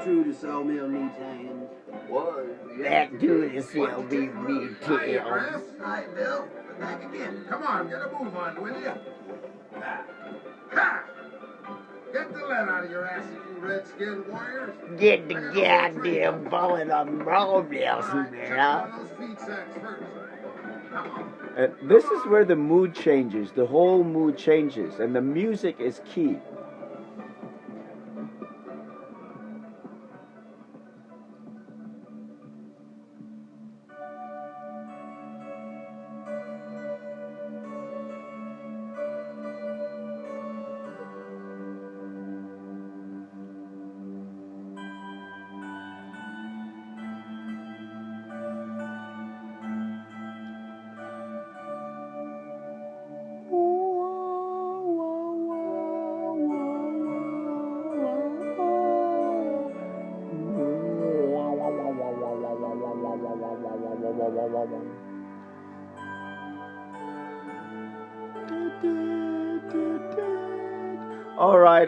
true to so mill needs hands. What? Back to the CLB Hiya, details. Grass. Hi, Bill. We're back again. Come on, get a move on, will you? Ha! Ha! Get the lead out of your ass, you red-skinned warriors. Get the goddamn bullet on road, Nelson, man. Those feed sacks first. Come on. This is where the mood changes. The whole mood changes, and the music is key.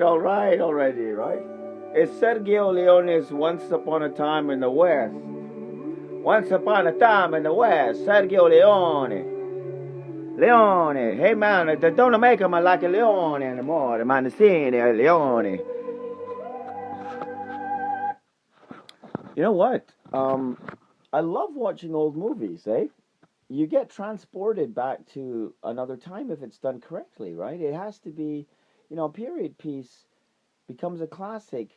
Already, right? It's Sergio Leone's Once Upon a Time in the West. Once Upon a Time in the West, Sergio Leone. Leone, hey man, they don't make him like a Leone anymore, man, the scene, Leone. You know what? I love watching old movies, eh? You get transported back to another time if it's done correctly, right? It has to be, a period piece becomes a classic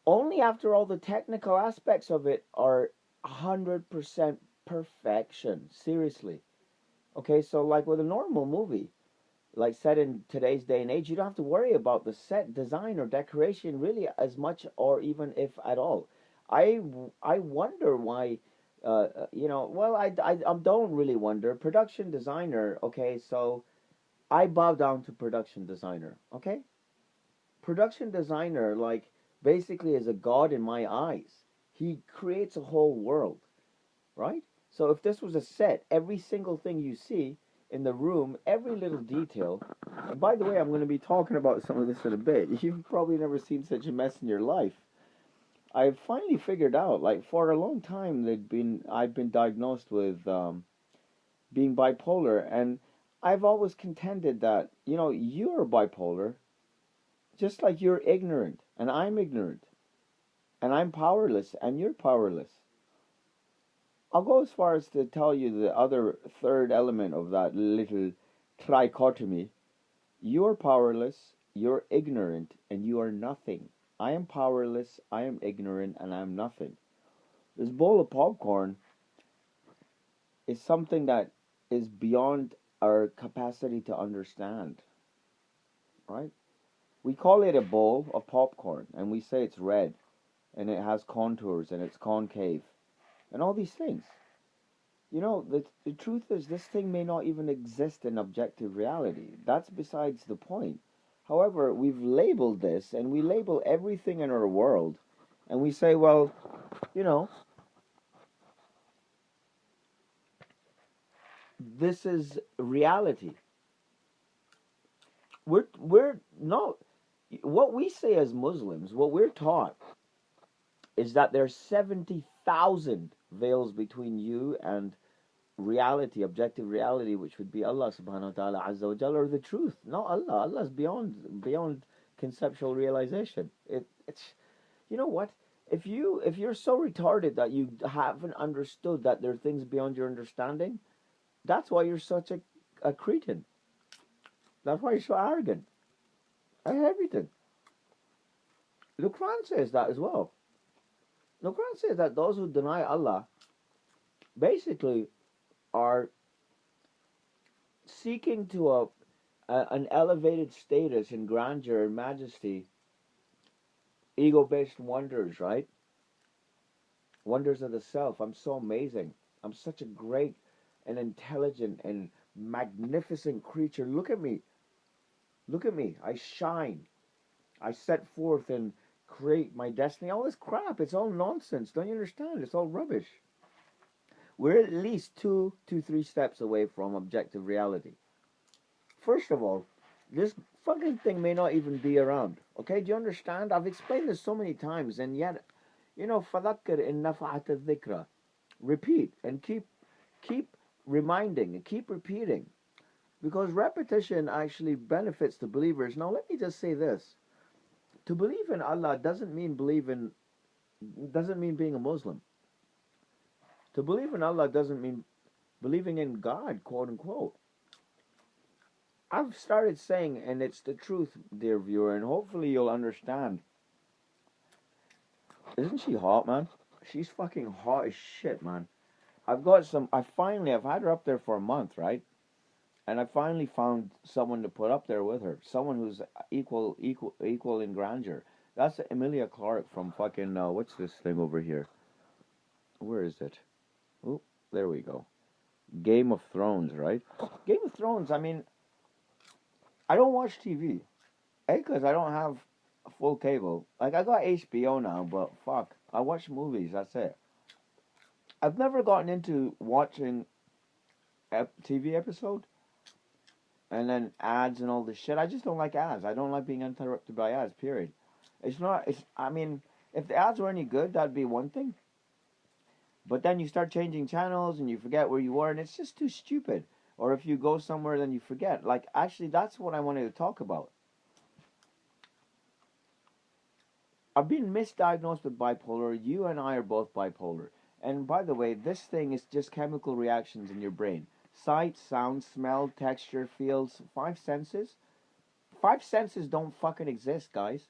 only after all the technical aspects of it are 100% perfection. Seriously. Okay, so like with a normal movie, like set in today's day and age, you don't have to worry about the set design or decoration really as much, or even if at all. I wonder why, I don't really wonder. Production designer, okay, so I bow down to production designer, okay? Production designer, like, basically is a god in my eyes. He creates a whole world, right? So if this was a set, every single thing you see in the room, every little detail, and by the way, I'm going to be talking about some of this in a bit. You've probably never seen such a mess in your life. I've finally figured out, like, for a long time, I've been diagnosed with being bipolar, and I've always contended that, you're bipolar, just like you're ignorant, and I'm ignorant, and I'm powerless, and you're powerless. I'll go as far as to tell you the other third element of that little trichotomy. You're powerless, you're ignorant, and you are nothing. I am powerless, I am ignorant, and I'm nothing. This bowl of popcorn is something that is beyond our capacity to understand, right? We call it a bowl of popcorn, and we say it's red, and it has contours, and it's concave, and all these things. The truth is this thing may not even exist in objective reality. That's besides the point. However, we've labeled this, and we label everything in our world, and we say, well, this is reality. We're not, what we say as Muslims, what we're taught is that there's 70,000 veils between you and reality, objective reality, which would be Allah subhanahu wa ta'ala azza wa jalla, or the truth. Not Allah. Allah's beyond conceptual realization. It's you know what? If you're so retarded that you haven't understood that there are things beyond your understanding, that's why you're such a cretin. That's why you're so arrogant. And everything. The Quran says that as well. The Quran says that those who deny Allah basically are seeking to an elevated status in grandeur and majesty, ego-based wonders, right? Wonders of the self. I'm so amazing. I'm such a great and intelligent and magnificent creature. Look at me. Look at me. I shine. I set forth and create my destiny. All this crap. It's all nonsense. Don't you understand? It's all rubbish. We're at least 2 to 3 steps away from objective reality. First of all, fucking thing may not even be around. Okay, do you understand? I've explained this so many times, and yet, فذكر إن نفعت الذكرى. Repeat and keep reminding and keep repeating, because repetition actually benefits the believers. Now, let me just say this: to believe in Allah doesn't mean being a Muslim. To believe in Allah doesn't mean believing in God, quote unquote. I've started saying, and it's the truth, dear viewer, and hopefully you'll understand. Isn't she hot, man? She's fucking hot as shit, man. I've had her up there for a month, right? And I finally found someone to put up there with her. Someone who's equal in grandeur. That's Emilia Clarke from fucking, what's this thing over here? Where is it? Oh, there we go. Game of Thrones, right? Game of Thrones, I mean, I don't watch TV. Because I don't have a full cable. Like, I got HBO now, but fuck. I watch movies, that's it. I've never gotten into watching a TV episode and then ads and all this shit. I just don't like ads. I don't like being interrupted by ads, period. I mean, if the ads were any good, that'd be one thing. But then you start changing channels and you forget where you were, and it's just too stupid. Or if you go somewhere, then you forget. Like, actually, that's what I wanted to talk about. I've been misdiagnosed with bipolar. You and I are both bipolar. And by the way, this thing is just chemical reactions in your brain. Sight, sound, smell, texture, feels, 5 senses. 5 senses don't fucking exist, guys.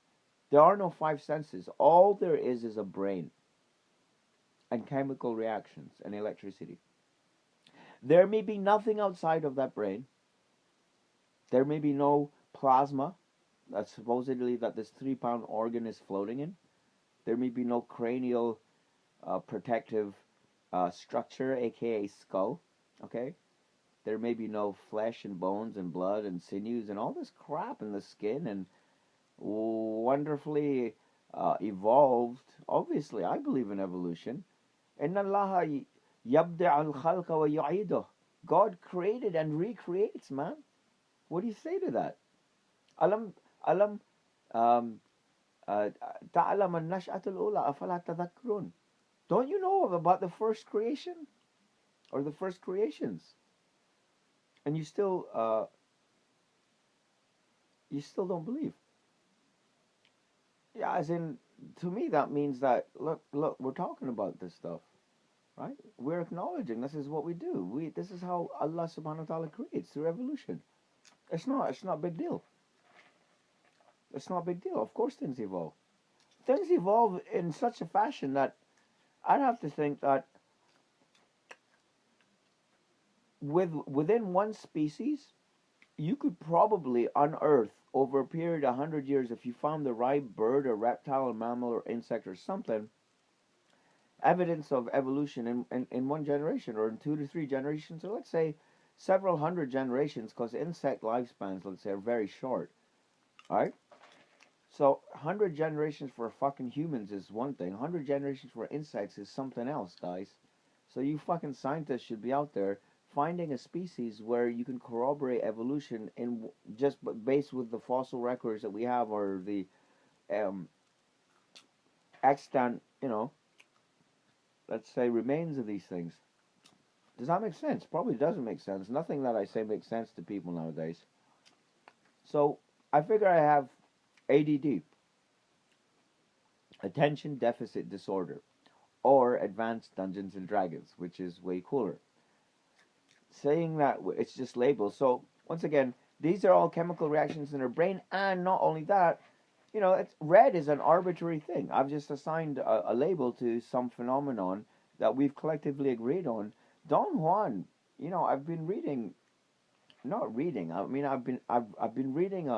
There are no 5 senses. All there is a brain. And chemical reactions and electricity. There may be nothing outside of that brain. There may be no plasma that supposedly that this 3-pound organ is floating in. There may be no cranial protective structure, aka skull. Okay? There may be no flesh and bones and blood and sinews and all this crap in the skin and wonderfully evolved. Obviously, I believe in evolution. إِنَّ اللَّهَ يَبْدِعُ الْخَلْقَ وَيُعِيدُهُ. God created and recreates, man. What do you say to that? أَلَمْ تَعْلَمَ النَّشْأَةُ الْأُولَى أَفَلَا تَذَكَّرُونَ. Don't you know about the first creation? Or the first creations? And you still don't believe. Yeah, as in, to me that means that, look, we're talking about this stuff. Right? We're acknowledging this is what we do. This is how Allah subhanahu wa ta'ala creates through evolution. It's not a big deal. It's not a big deal. Of course things evolve. Things evolve in such a fashion that I'd have to think that within one species, you could probably unearth over a period of 100 years, if you found the right bird or reptile or mammal or insect or something, evidence of evolution in one generation or in 2 to 3 generations, or let's say several hundred generations, because insect lifespans, let's say, are very short. Alright? So 100 generations for fucking humans is one thing. 100 generations for insects is something else, guys. So you fucking scientists should be out there finding a species where you can corroborate evolution in just based with the fossil records that we have, or the extant, let's say, remains of these things. Does that make sense? Probably doesn't make sense. Nothing that I say makes sense to people nowadays. So I figure I have ADD, Attention Deficit Disorder, or Advanced Dungeons and Dragons, which is way cooler. Saying that, it's just labels. So once again, these are all chemical reactions in our brain, and not only that, red is an arbitrary thing. I've just assigned a label to some phenomenon that we've collectively agreed on. Don Juan, I've been reading, not reading. I mean, I've been reading.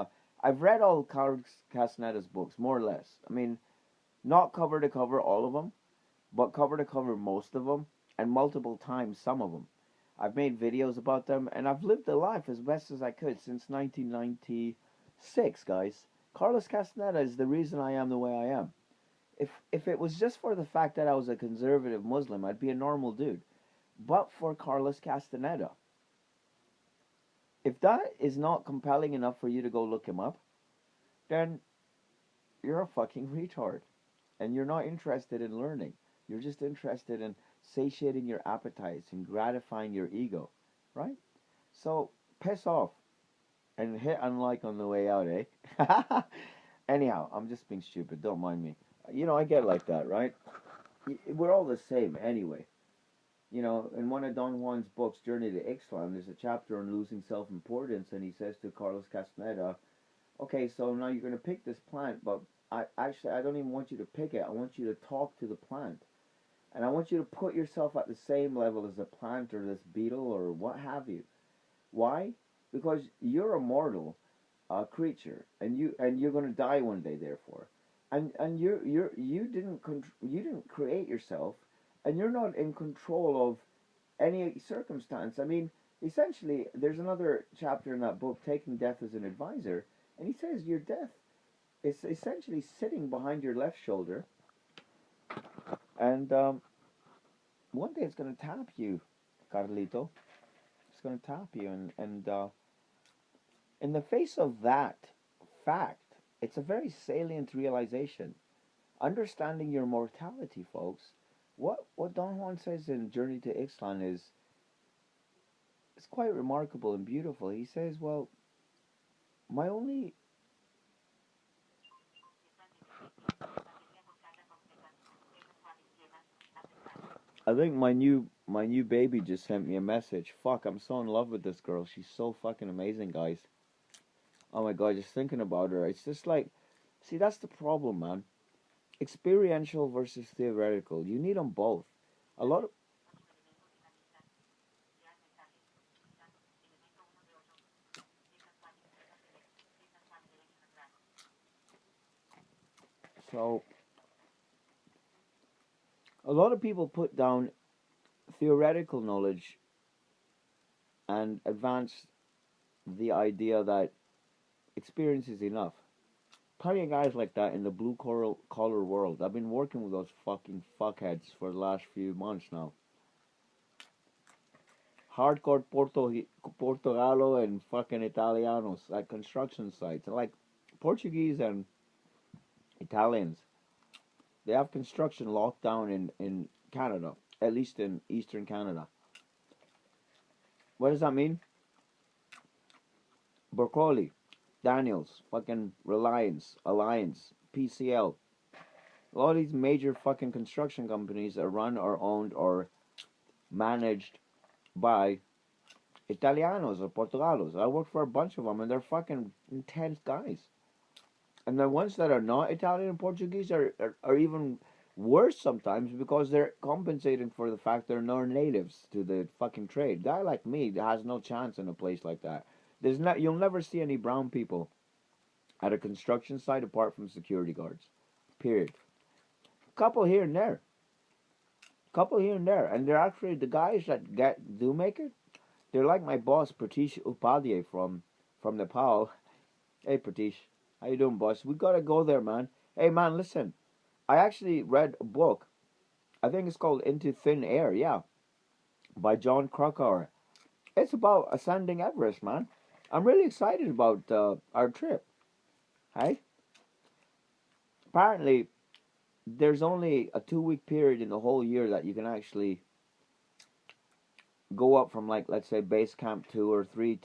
I've read all Carlos Castaneda's books, more or less. I mean, not cover to cover all of them, but cover to cover most of them, and multiple times some of them. I've made videos about them, and I've lived a life as best as I could since 1996, guys. Carlos Castaneda is the reason I am the way I am. If it was just for the fact that I was a conservative Muslim, I'd be a normal dude. But for Carlos Castaneda, If that is not compelling enough for you to go look him up, then you're a fucking retard. And you're not interested in learning. You're just interested in satiating your appetites and gratifying your ego, right? So piss off and hit unlike on the way out, eh? Anyhow, I'm just being stupid. Don't mind me. You know, I get like that, right? We're all the same anyway. You know, in one of Don Juan's books, Journey to Ixtlan, there's a chapter on losing self-importance, and he says to Carlos Castaneda, okay, so now you're going to pick this plant, but I don't even want you to pick it. I want you to talk to the plant. And I want you to put yourself at the same level as the plant or this beetle or what have you. Why? Because you're a mortal creature, and you're going to die one day. Therefore, and you didn't create yourself, and you're not in control of any circumstance. I mean, essentially, there's another chapter in that book, Taking Death as an Advisor, and he says your death is essentially sitting behind your left shoulder, and one day it's going to tap you, Carlito. It's going to tap you, and in the face of that fact, it's a very salient realization. Understanding your mortality, folks. What Don Juan says in Journey to Ixtlan is it's quite remarkable and beautiful. He says, well, my only I think my new baby just sent me a message. Fuck, I'm so in love with this girl. She's so fucking amazing, guys. Oh my god, just thinking about her. It's just like, see, that's the problem, man. Experiential versus theoretical. You need them both. A lot of so a lot of people put down theoretical knowledge and advance the idea that experience is enough. Plenty of guys like that in the blue collar world. I've been working with those fucking fuckheads for the last few months now. Hardcore Portogalo and fucking Italianos at construction sites. Like Portuguese and Italians, they have construction locked down in Canada, at least in eastern Canada. What does that mean? Broccoli, Daniels, fucking Reliance, Alliance, PCL. A lot of these major fucking construction companies are run or owned or managed by Italianos or Portugalos. I work for a bunch of them, and they're fucking intense guys. And the ones that are not Italian and Portuguese are even worse sometimes because they're compensating for the fact they're not natives to the fucking trade. Guy like me has no chance in a place like that. You'll never see any brown people at a construction site apart from security guards. Period. Couple here and there. Couple here and there. And they're actually the guys that do make it. They're like my boss, Pratish Upadhyay from Nepal. Hey, Pratish. How you doing, boss? We gotta go there, man. Hey, man, listen. I actually read a book. I think it's called Into Thin Air, yeah. By John Krakauer. It's about ascending Everest, man. I'm really excited about our trip. Hey? Apparently, there's only a 2-week period in the whole year that you can actually go up from, like, let's say base camp 2 or 3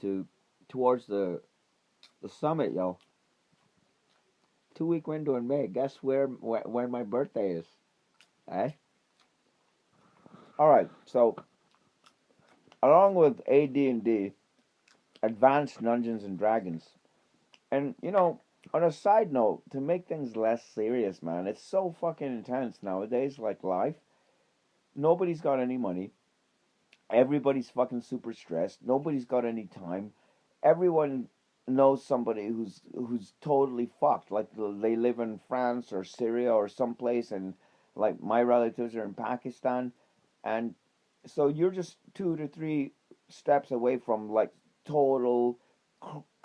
towards the summit, yo. 2-week window in May. Guess when my birthday is? Eh? Alright, so along with AD&D, Advanced Dungeons and Dragons, and you know, on a side note, to make things less serious, man, it's so fucking intense nowadays, like life. Nobody's got any money. Everybody's fucking super stressed. Nobody's got any time. Everyone knows somebody who's totally fucked. Like they live in France or Syria or someplace, and like my relatives are in Pakistan, and so you're just 2 to 3 steps away from like total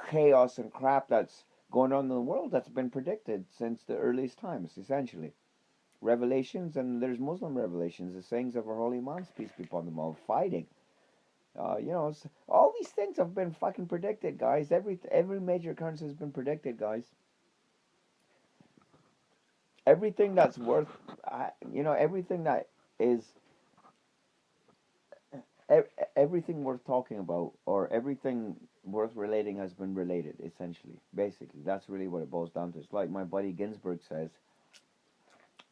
chaos and crap that's going on in the world that's been predicted since the earliest times, essentially. Revelations, and there's Muslim revelations, the sayings of our holy imams, peace be upon them all, fighting. All these things have been fucking predicted, guys. Every major occurrence has been predicted, guys. Everything that's worth, everything that is, everything worth talking about or everything worth relating has been related. Essentially, basically, that's really what it boils down to. It's like my buddy Ginsberg says.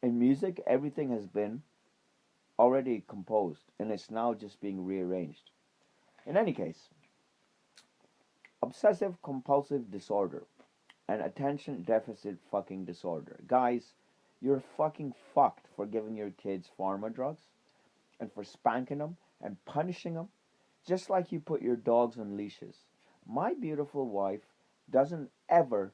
In music, everything has been already composed, and it's now just being rearranged. In any case, obsessive compulsive disorder and attention deficit fucking disorder. Guys, you're fucking fucked for giving your kids pharma drugs and for spanking them and punishing them just like you put your dogs on leashes. My beautiful wife doesn't ever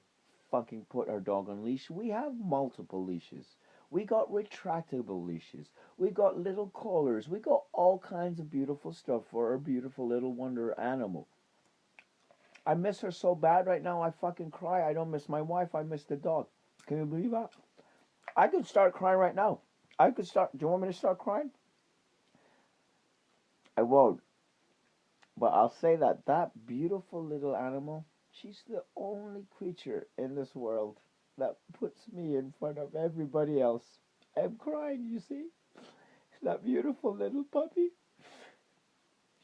fucking put her dog on leash. We have multiple leashes. We got retractable leashes. We got little collars. We got all kinds of beautiful stuff for our beautiful little wonder animal. I miss her so bad right now, I fucking cry. I don't miss my wife, I miss the dog. Can you believe that? I could start crying right now. Do you want me to start crying? I won't. But I'll say that beautiful little animal, she's the only creature in this world that puts me in front of everybody else. I'm crying, you see? That beautiful little puppy.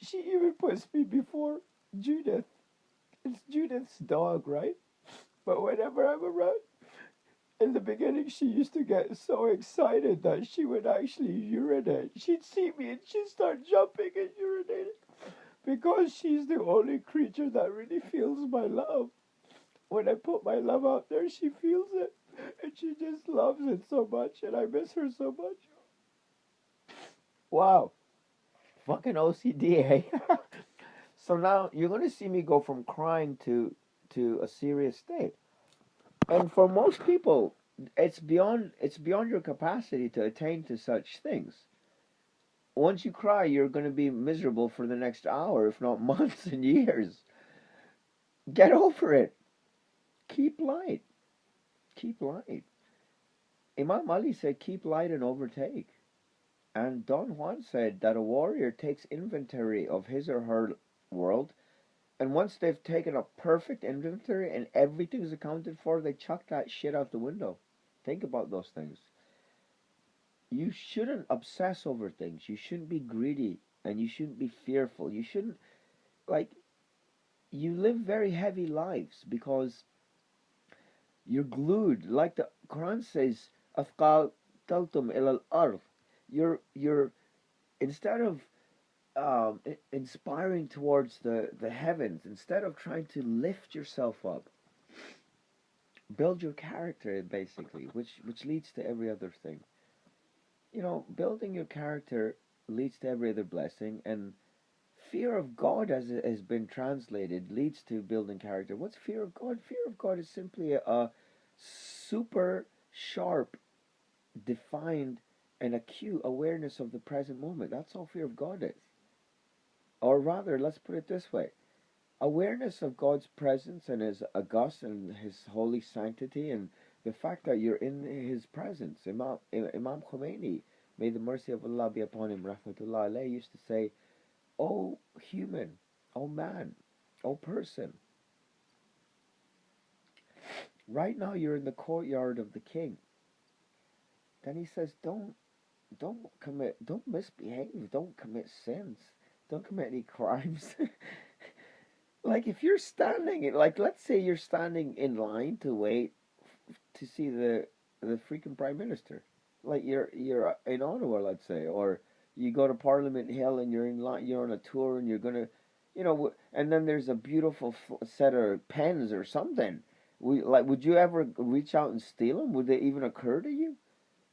She even puts me before Judith. It's Judith's dog, right? But whenever I'm around, in the beginning she used to get so excited that she would actually urinate. She'd see me and she'd start jumping and urinating. Because she's the only creature that really feels my love. When I put my love out there, she feels it. And she just loves it so much. And I miss her so much. Wow. Fucking OCD, eh? So now you're going to see me go from crying to a serious state. And for most people, it's beyond your capacity to attain to such things. Once you cry, you're going to be miserable for the next hour, if not months and years. Get over it. Keep light. Keep light. Imam Ali said, keep light and overtake. And Don Juan said that a warrior takes inventory of his or her world, and once they've taken a perfect inventory and everything's accounted for, they chuck that shit out the window. Think about those things. You shouldn't obsess over things. You shouldn't be greedy, and you shouldn't be fearful. You shouldn't, you live very heavy lives because you're glued. Like the Quran says, أَثْقَلْتُمْ إِلَى الْأَرْضِ. You're instead of inspiring towards the heavens, instead of trying to lift yourself up, build your character, basically, which leads to every other thing. Building your character leads to every other blessing, and fear of God, as it has been translated, leads to building character. What's fear of God? Fear of God is simply a super sharp, defined, and acute awareness of the present moment. That's all fear of God is. Or rather, let's put it this way. Awareness of God's presence and His august and His holy sanctity, and the fact that you're in His presence. Imam Khomeini, may the mercy of Allah be upon him, rahmatullah alayhi, used to say, "O human, O man, O person, right now you're in the courtyard of the king." Then he says, don't misbehave, don't commit sins, don't commit any crimes. Like if you're standing, let's say you're standing in line to wait to see the freaking Prime Minister. Like you're in Ottawa, let's say, or you go to Parliament Hill and you're in line, you're on a tour and you're gonna, and then there's a beautiful set of pens or something. Would you ever reach out and steal them? Would they even occur to you?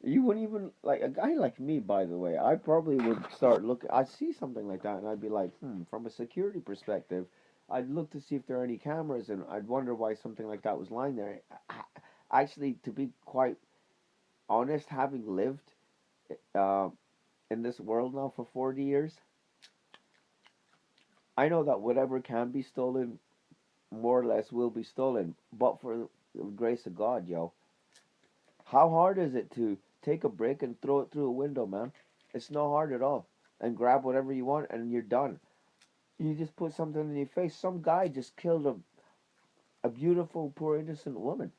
You wouldn't even, like a guy like me, by the way, I probably would start looking. I'd see something like that and I'd be like, from a security perspective, I'd look to see if there are any cameras, and I'd wonder why something like that was lying there. Actually, to be quite honest, having lived in this world now for 40 years, I know that whatever can be stolen, more or less will be stolen. But for the grace of God, yo, how hard is it to take a brick and throw it through a window, man? It's not hard at all. And grab whatever you want and you're done. You just put something in your face. Some guy just killed a beautiful, poor, innocent woman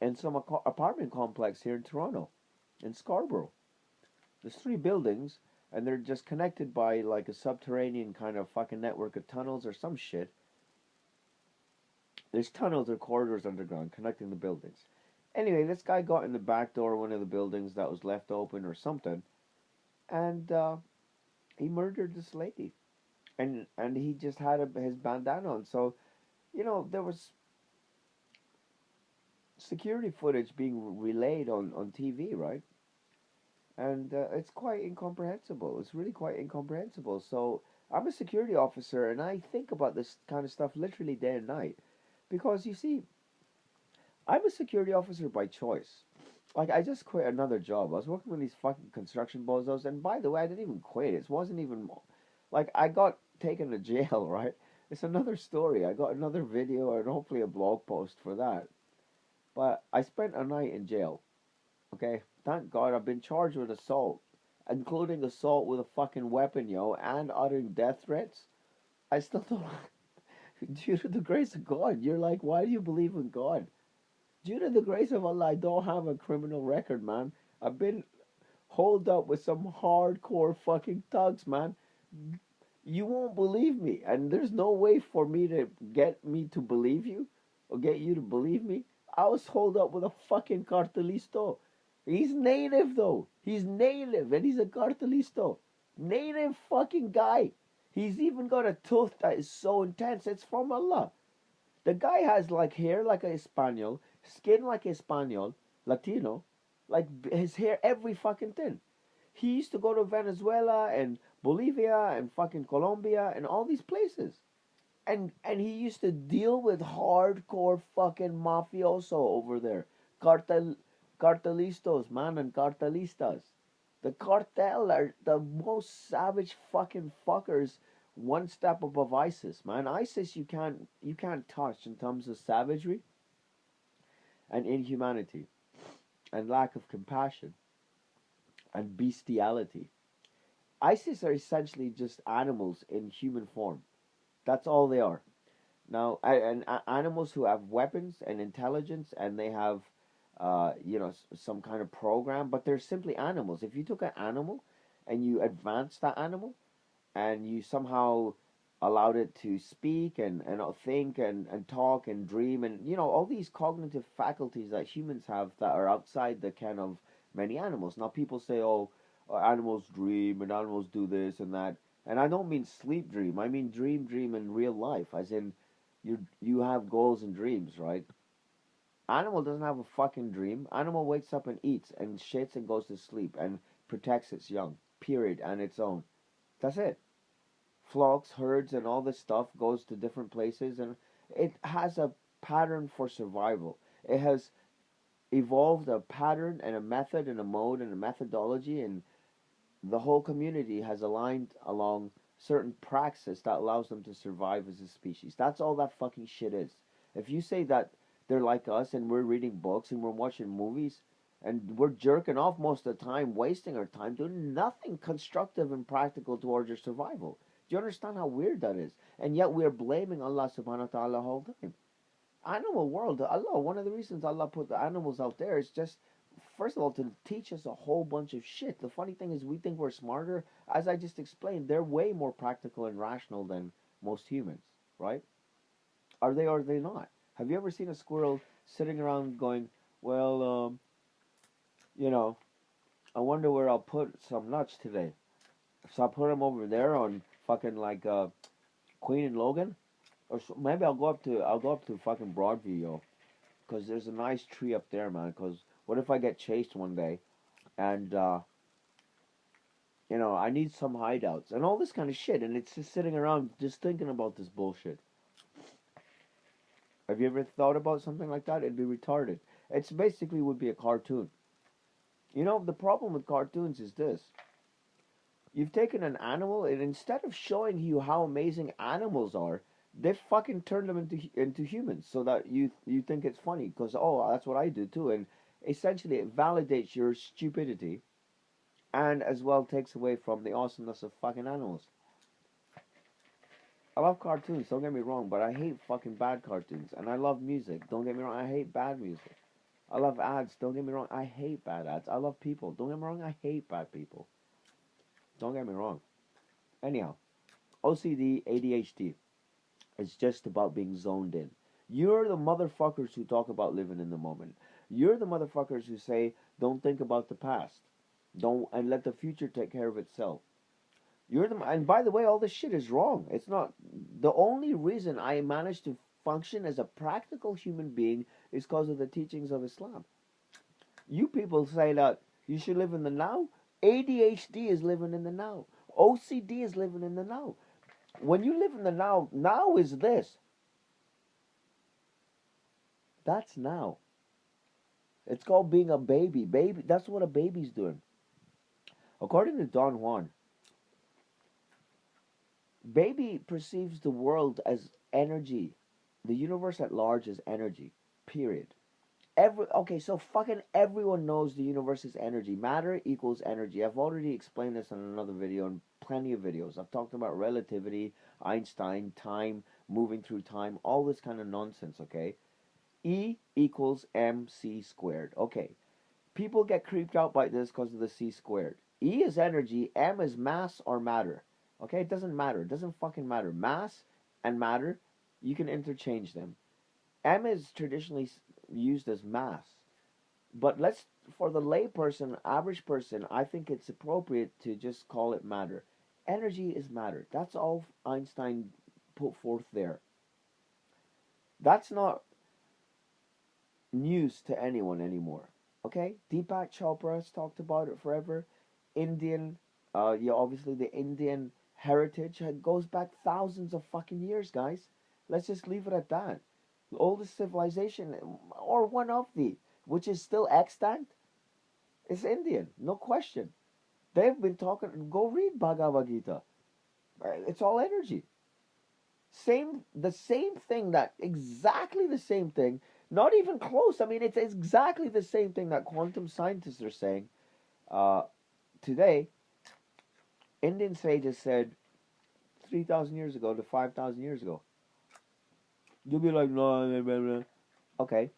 in some apartment complex here in Toronto, in Scarborough. There's 3 buildings, and they're just connected by like a subterranean kind of fucking network of tunnels or some shit. There's tunnels or corridors underground connecting the buildings. Anyway, this guy got in the back door of one of the buildings that was left open or something, and he murdered this lady. And he just had his bandana on. So, there was security footage being relayed on TV, right? And it's quite incomprehensible. It's really quite incomprehensible. So I'm a security officer, and I think about this kind of stuff literally day and night, because you see, I'm a security officer by choice. Like, I just quit another job. I was working with these fucking construction bozos, and by the way, I didn't even quit. It wasn't even like I got taken to jail, right? It's another story. I got another video and hopefully a blog post for that. But I spent a night in jail. Okay, thank God I've been charged with assault, including assault with a fucking weapon, and uttering death threats. I still don't. Due to the grace of God, you're like, why do you believe in God? Due to the grace of Allah, I don't have a criminal record, man. I've been holed up with some hardcore fucking thugs, man. You won't believe me, and there's no way for me to get me to believe you or get you to believe me. I was holed up with a fucking cartelisto. He's native though. He's native, and he's a cartelisto. Native fucking guy. He's even got a tooth that is so intense, it's from Allah. The guy has like hair like a Espanol, skin like a Espanol, Latino, like his hair every fucking thing. He used to go to Venezuela and Bolivia and fucking Colombia and all these places. And he used to deal with hardcore fucking mafioso over there. Cartelistos, man, and cartelistas. The cartel are the most savage fucking fuckers, one step above ISIS, man. ISIS you can't touch in terms of savagery and inhumanity and lack of compassion and bestiality. ISIS are essentially just animals in human form. That's all they are. Now, and animals who have weapons and intelligence, and they have, some kind of program, but they're simply animals. If you took an animal and you advanced that animal, and you somehow allowed it to speak and think and talk and dream and all these cognitive faculties that humans have that are outside the ken of many animals. Now people say, oh, animals dream and animals do this and that, and I don't mean sleep dream. I mean dream in real life, as in you have goals and dreams, right? Animal doesn't have a fucking dream. Animal wakes up and eats and shits and goes to sleep and protects its young, period, and its own. That's it. Flocks, herds, and all this stuff goes to different places, and it has a pattern for survival. It has evolved a pattern and a method and a mode and a methodology, and the whole community has aligned along certain praxis that allows them to survive as a species. That's all that fucking shit is. If you say that they're like us and we're reading books and we're watching movies and we're jerking off most of the time, wasting our time doing nothing constructive and practical towards your survival. Do you understand how weird that is? And yet we're blaming Allah subhanahu wa ta'ala the whole time. Animal world, Allah, one of the reasons Allah put the animals out there is just, first of all, to teach us a whole bunch of shit. The funny thing is we think we're smarter. As I just explained, they're way more practical and rational than most humans, right? Are they or are they not? Have you ever seen a squirrel sitting around going, well, I wonder where I'll put some nuts today. So I'll put them over there on fucking like Queen and Logan, or so, maybe I'll go up to fucking Broadview, yo, because there's a nice tree up there, man. Because what if I get chased one day, and I need some hideouts and all this kind of shit, and it's just sitting around just thinking about this bullshit. Have you ever thought about something like that? It'd be retarded. It's basically would be a cartoon. The problem with cartoons is this. You've taken an animal, and instead of showing you how amazing animals are, they fucking turn them into humans so that you think it's funny because, oh, that's what I do too. And essentially it validates your stupidity and as well takes away from the awesomeness of fucking animals. I love cartoons, don't get me wrong, but I hate fucking bad cartoons. And I love music, don't get me wrong, I hate bad music. I love ads, don't get me wrong, I hate bad ads. I love people, don't get me wrong, I hate bad people. Don't get me wrong. Anyhow, OCD, ADHD, it's just about being zoned in. You're the motherfuckers who talk about living in the moment. You're the motherfuckers who say, don't think about the past. Don't, and let the future take care of itself. You're the, and by the way, all this shit is wrong. It's not, the only reason I managed to function as a practical human being is because of the teachings of Islam. You people say that you should live in the now. ADHD is living in the now. OCD is living in the now. When you live in the now, now is this. That's now. It's called being a baby. Baby, that's what a baby's doing. According to Don Juan, baby perceives the world as energy. The universe at large is energy. Period. So fucking everyone knows the universe is energy. Matter equals energy. I've already explained this in another video and plenty of videos. I've talked about relativity, Einstein, time, moving through time, all this kind of nonsense, okay? E equals mc squared. Okay. People get creeped out by this because of the c squared. E is energy, m is mass or matter. Okay, it doesn't matter. It doesn't fucking matter. Mass and matter, you can interchange them. M is traditionally used as mass. But for the lay person, average person, I think it's appropriate to just call it matter. Energy is matter. That's all Einstein put forth there. That's not news to anyone anymore. Okay? Deepak Chopra has talked about it forever. Indian, obviously the Indian heritage goes back thousands of fucking years, guys. Let's just leave it at that. The oldest civilization, or one of the, which is still extant, is Indian, no question. They've been talking, go read Bhagavad Gita. It's all energy. The same thing exactly the same thing, not even close. I mean, it's exactly the same thing that quantum scientists are saying. Today, Indian sages said 3,000 years ago to 5,000 years ago. You'll be like, no, okay.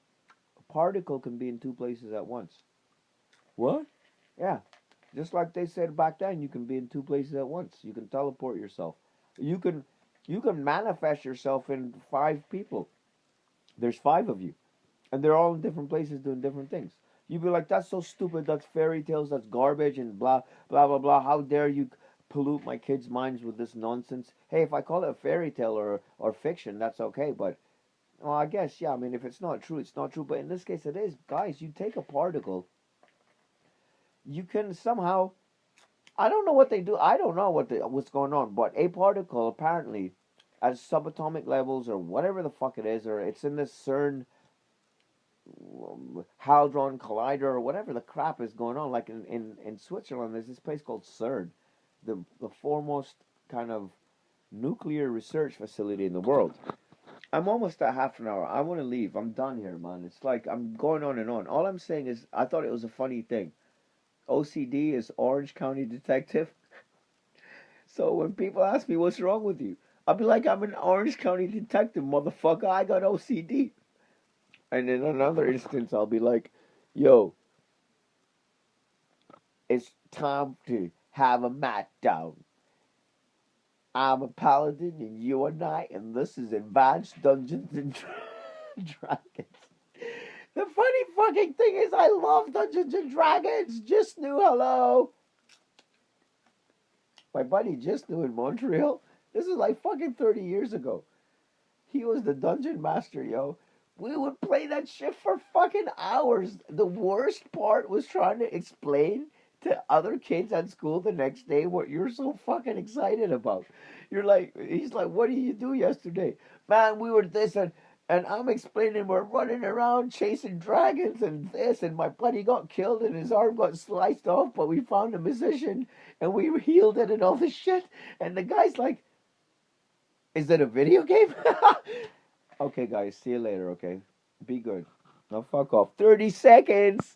A particle can be in two places at once. What? Yeah. Just like they said back then, you can be in two places at once. You can teleport yourself. You can manifest yourself in 5 people. There's 5 of you. And they're all in different places doing different things. You'd be like, that's so stupid, that's fairy tales, that's garbage, and blah, blah, blah, blah. How dare you pollute my kids' minds with this nonsense? Hey, if I call it a fairy tale or fiction, that's okay. But, well, I guess, yeah, I mean, if it's not true, it's not true. But in this case, it is. Guys, you take a particle, you can somehow, I don't know what they do. I don't know what's going on. But a particle, apparently, at subatomic levels or whatever the fuck it is, or it's in this CERN Hadron Collider or whatever the crap is going on. Like in Switzerland, there's this place called CERN, the foremost kind of nuclear research facility in the world. I'm almost at half an hour. I want to leave. I'm done here, man. It's like I'm going on and on. All I'm saying is I thought it was a funny thing. OCD is Orange County Detective. So when people ask me what's wrong with you, I'll be like, I'm an Orange County Detective, motherfucker. I got OCD. And in another instance, I'll be like, yo, it's time to have a mat down. I'm a paladin and you are knight, and this is Advanced Dungeons and Dragons. The funny fucking thing is I love Dungeons and Dragons. Just knew, hello. My buddy just knew in Montreal. This is like fucking 30 years ago. He was the dungeon master, yo. We would play that shit for fucking hours. The worst part was trying to explain to other kids at school the next day what you're so fucking excited about. He's like, what did you do yesterday? Man, we were this and I'm explaining we're running around chasing dragons and this, and my buddy got killed and his arm got sliced off, but we found a musician and we healed it and all this shit. And the guy's like, is it a video game? Okay, guys, see you later, okay? Be good. Now fuck off. 30 seconds!